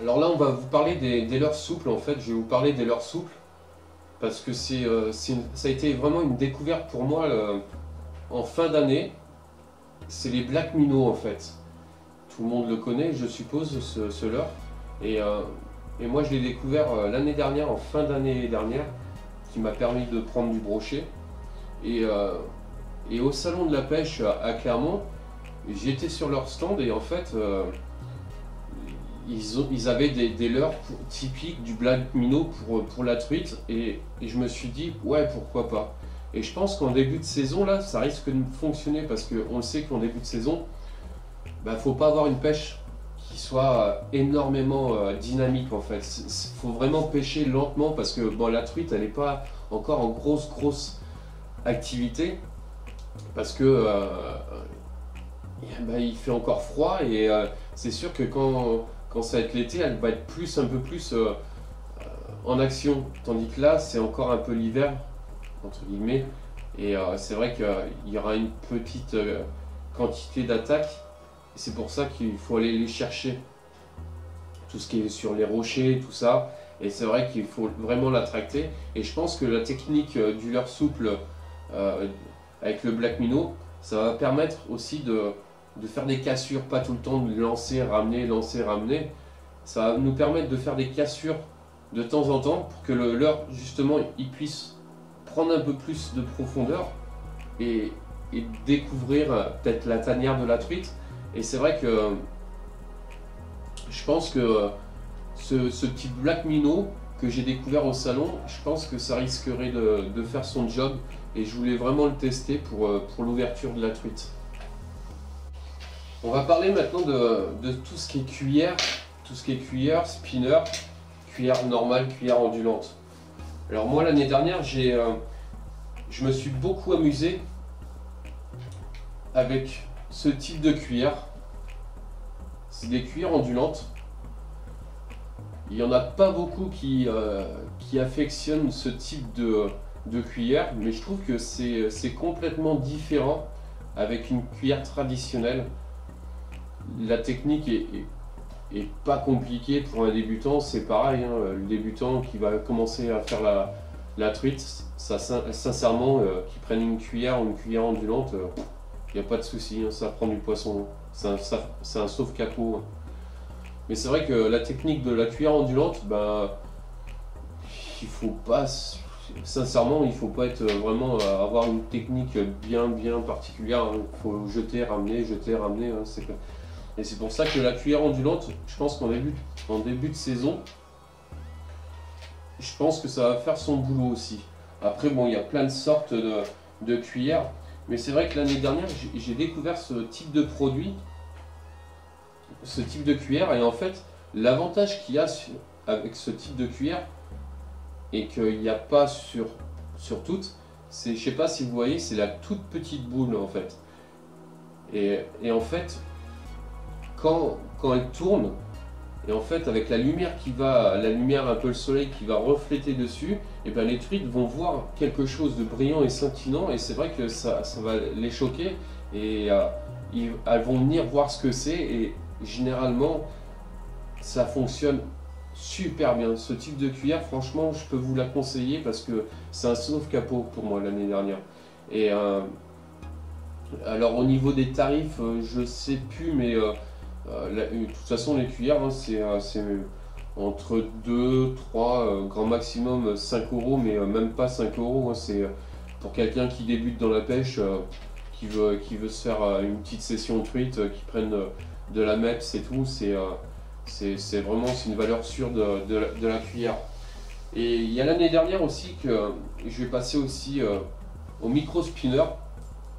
Alors là, on va vous parler des leurres souples. En fait, je vais vous parler des leurres souples parce que ça a été vraiment une découverte pour moi en fin d'année. C'est les Black Minnow en fait. Tout le monde le connaît, je suppose, ce leurre. Et, euh, et moi, je l'ai découvert l'année dernière, en fin d'année dernière, qui m'a permis de prendre du brochet. Et, euh, et au salon de la pêche à Clermont, j'étais sur leur stand et en fait, ils avaient des leurres typiques du Black Minnow pour la truite et je me suis dit ouais pourquoi pas. Et je pense qu'en début de saison là ça risque de fonctionner parce qu'on le sait qu'en début de saison faut pas avoir une pêche qui soit énormément dynamique en fait. Faut vraiment pêcher lentement parce que bon, la truite elle n'est pas encore en grosse activité parce que il fait encore froid et c'est sûr que quand ça va être l'été, elle va être un peu plus en action. Tandis que là, c'est encore un peu l'hiver, entre guillemets. Et c'est vrai qu'il y aura une petite quantité d'attaques. C'est pour ça qu'il faut aller les chercher. Tout ce qui est sur les rochers, tout ça. Et c'est vrai qu'il faut vraiment la tracter. Et je pense que la technique du leurre souple euh, avec le Black Minnow, ça va permettre aussi de faire des cassures, pas tout le temps de lancer, ramener. Ça va nous permettre de faire des cassures de temps en temps pour que le leurre, justement, il puisse prendre un peu plus de profondeur et, et découvrir peut-être la tanière de la truite. Et c'est vrai que je pense que ce petit Black Minnow que j'ai découvert au salon, je pense que ça risquerait de faire son job et je voulais vraiment le tester pour l'ouverture de la truite. On va parler maintenant de tout ce qui est cuillère, spinner, cuillère normale, cuillère ondulante. Alors moi l'année dernière, je me suis beaucoup amusé avec ce type de cuillère. C'est des cuillères ondulantes. Il n'y en a pas beaucoup qui affectionnent ce type de cuillère, mais je trouve que c'est complètement différent avec une cuillère traditionnelle. La technique est pas compliquée pour un débutant, c'est pareil, hein, le débutant qui va commencer à faire la truite, sincèrement, qu'il prenne une cuillère ou une cuillère ondulante, il n'y a pas de souci, hein, ça prend du poisson, c'est un sauve-capot. Hein. Mais c'est vrai que la technique de la cuillère ondulante, il faut pas, sincèrement, il faut pas être vraiment avoir une technique bien particulière. Il faut jeter, ramener. Hein, et c'est pour ça que la cuillère ondulante, je pense qu'en début de saison, je pense que ça va faire son boulot aussi. Après, bon, il y a plein de sortes de cuillères, mais c'est vrai que l'année dernière, j'ai découvert ce type de produit, ce type de cuillère, et en fait, l'avantage qu'il y a avec ce type de cuillère, et qu'il n'y a pas sur toutes, c'est, je sais pas si vous voyez, c'est la toute petite boule en fait. Et en fait, quand elle tourne, et en fait avec la lumière un peu le soleil qui va refléter dessus, et ben les truites vont voir quelque chose de brillant et scintillant, et c'est vrai que ça va les choquer, et elles vont venir voir ce que c'est, et généralement ça fonctionne super bien. Ce type de cuillère, franchement, je peux vous la conseiller parce que c'est un sauve-capot pour moi l'année dernière. Et alors au niveau des tarifs, je sais plus, mais de toute façon les cuillères, hein, c'est entre 2, 3, grand maximum 5 euros, mais même pas 5 euros. Hein, c'est pour quelqu'un qui débute dans la pêche, qui veut se faire une petite session de truite, qui prenne de la MEPS et tout, c'est vraiment une valeur sûre de la cuillère. Et il y a l'année dernière aussi que je vais passer aussi au micro spinner.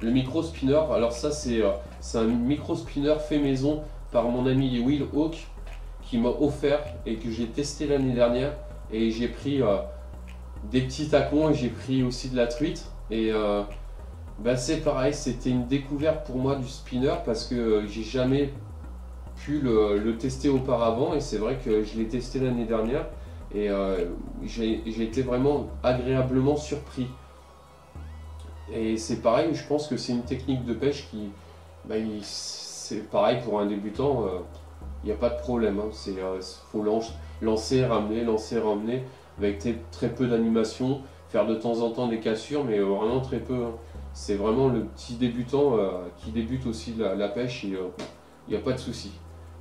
Le micro spinner, alors ça c'est un micro spinner fait maison par mon ami Will Hawk qui m'a offert et que j'ai testé l'année dernière. Et j'ai pris des petits tacons et j'ai pris aussi de la truite. Et c'est pareil, c'était une découverte pour moi du spinner parce que j'ai jamais pu le tester auparavant et c'est vrai que je l'ai testé l'année dernière et j'ai été vraiment agréablement surpris. Et c'est pareil, je pense que c'est une technique de pêche qui, c'est pareil pour un débutant, il n'y a pas de problème. Hein. Faut lancer, ramener, avec très peu d'animation, faire de temps en temps des cassures, mais vraiment très peu. Hein. C'est vraiment le petit débutant qui débute aussi la pêche et il n'y a pas de souci.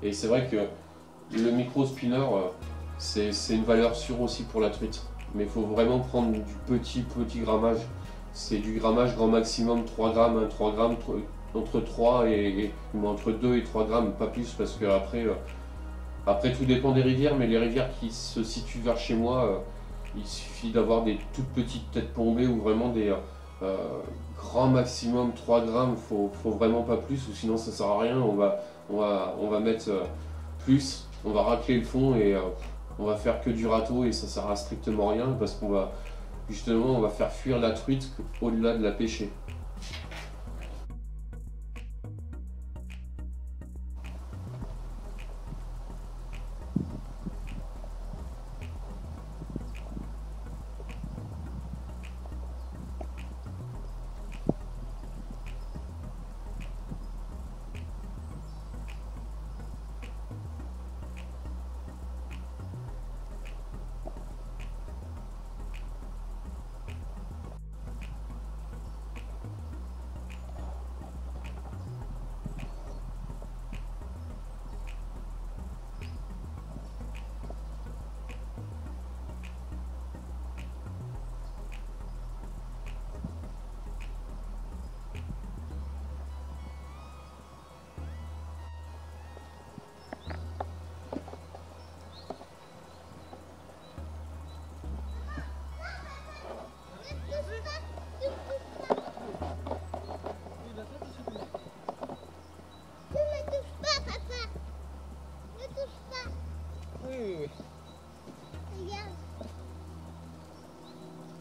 Et c'est vrai que le micro spinner, c'est une valeur sûre aussi pour la truite. Mais il faut vraiment prendre du petit grammage. C'est du grammage grand maximum 3 grammes, hein, 3 grammes entre 3 entre 2 et 3 grammes, pas plus, parce que après tout dépend des rivières, mais les rivières qui se situent vers chez moi, il suffit d'avoir des toutes petites têtes plombées ou vraiment des grand maximum 3 grammes, faut vraiment pas plus, ou sinon ça sert à rien. On va mettre plus, on va racler le fond et on va faire que du râteau et ça sert à strictement rien parce qu'on va justement on va faire fuir la truite au-delà de la pêcher.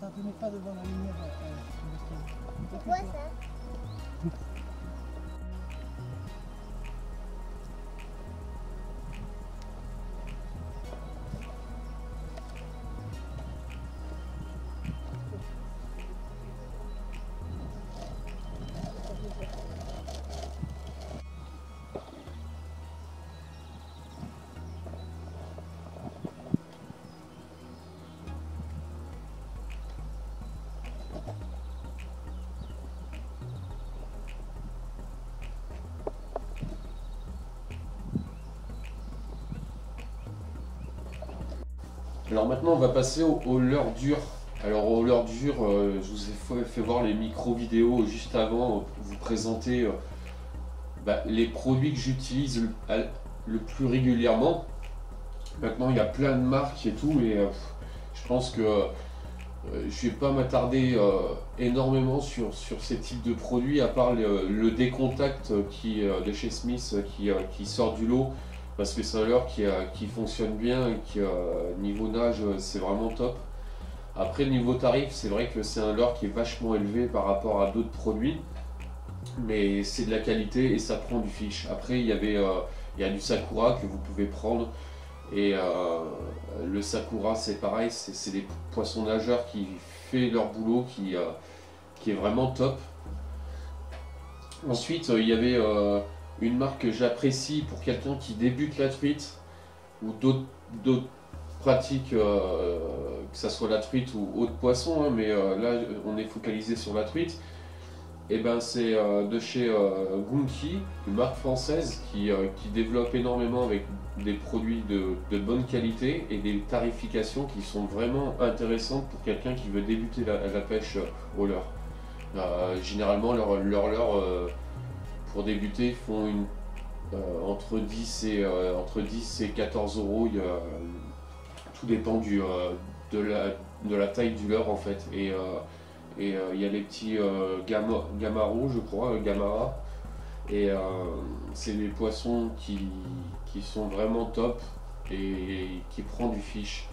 Attends, te mets pas devant la lumière. C'est quoi ça? Alors maintenant on va passer au leurre dur. Alors au leurre dur, je vous ai fait voir les micro-vidéos juste avant pour vous présenter les produits que j'utilise le plus régulièrement. Maintenant il y a plein de marques et tout et je pense que je vais pas m'attarder énormément sur ces types de produits à part le décontact de chez Smith qui sort du lot. Parce que c'est un leurre qui fonctionne bien et qui, niveau nage, c'est vraiment top. Après, niveau tarif, c'est vrai que c'est un leurre qui est vachement élevé par rapport à d'autres produits. Mais c'est de la qualité et ça prend du fiche. Après, il y a du Sakura que vous pouvez prendre. Et le Sakura, c'est pareil, c'est des poissons nageurs qui font leur boulot, qui est vraiment top. Ensuite, il y avait une marque que j'apprécie pour quelqu'un qui débute la truite ou d'autres pratiques, que ce soit la truite ou autre poisson, hein, mais là on est focalisé sur la truite. Et ben c'est de chez Gunki, une marque française qui développe énormément avec des produits de bonne qualité et des tarifications qui sont vraiment intéressantes pour quelqu'un qui veut débuter la pêche au leurre. Généralement leur pour débuter, ils font entre 10 et 14 euros. Tout dépend de la taille du leurre en fait. Et il y a les petits Gamaro, je crois, Gamara. Et c'est des poissons qui sont vraiment top et qui prend du fiche.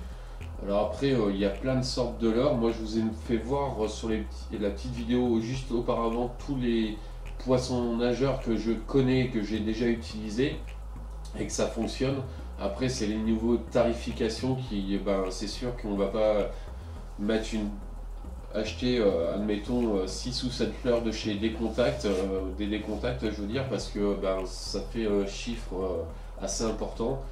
Alors après, il y a plein de sortes de leurres. Moi, je vous ai fait voir sur la petite vidéo juste auparavant tous les poissons nageurs que je connais, que j'ai déjà utilisé et que ça fonctionne. Après c'est les niveaux de tarification qui, c'est sûr qu'on va pas mettre acheter admettons 6 ou 7 fleurs de chez Décontact, des Décontacts je veux dire, parce que ça fait chiffre assez important.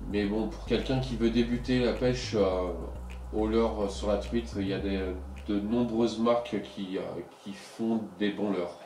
Mais bon, pour quelqu'un qui veut débuter la pêche au leurre sur la truite, il y a de nombreuses marques qui font des bons leurres.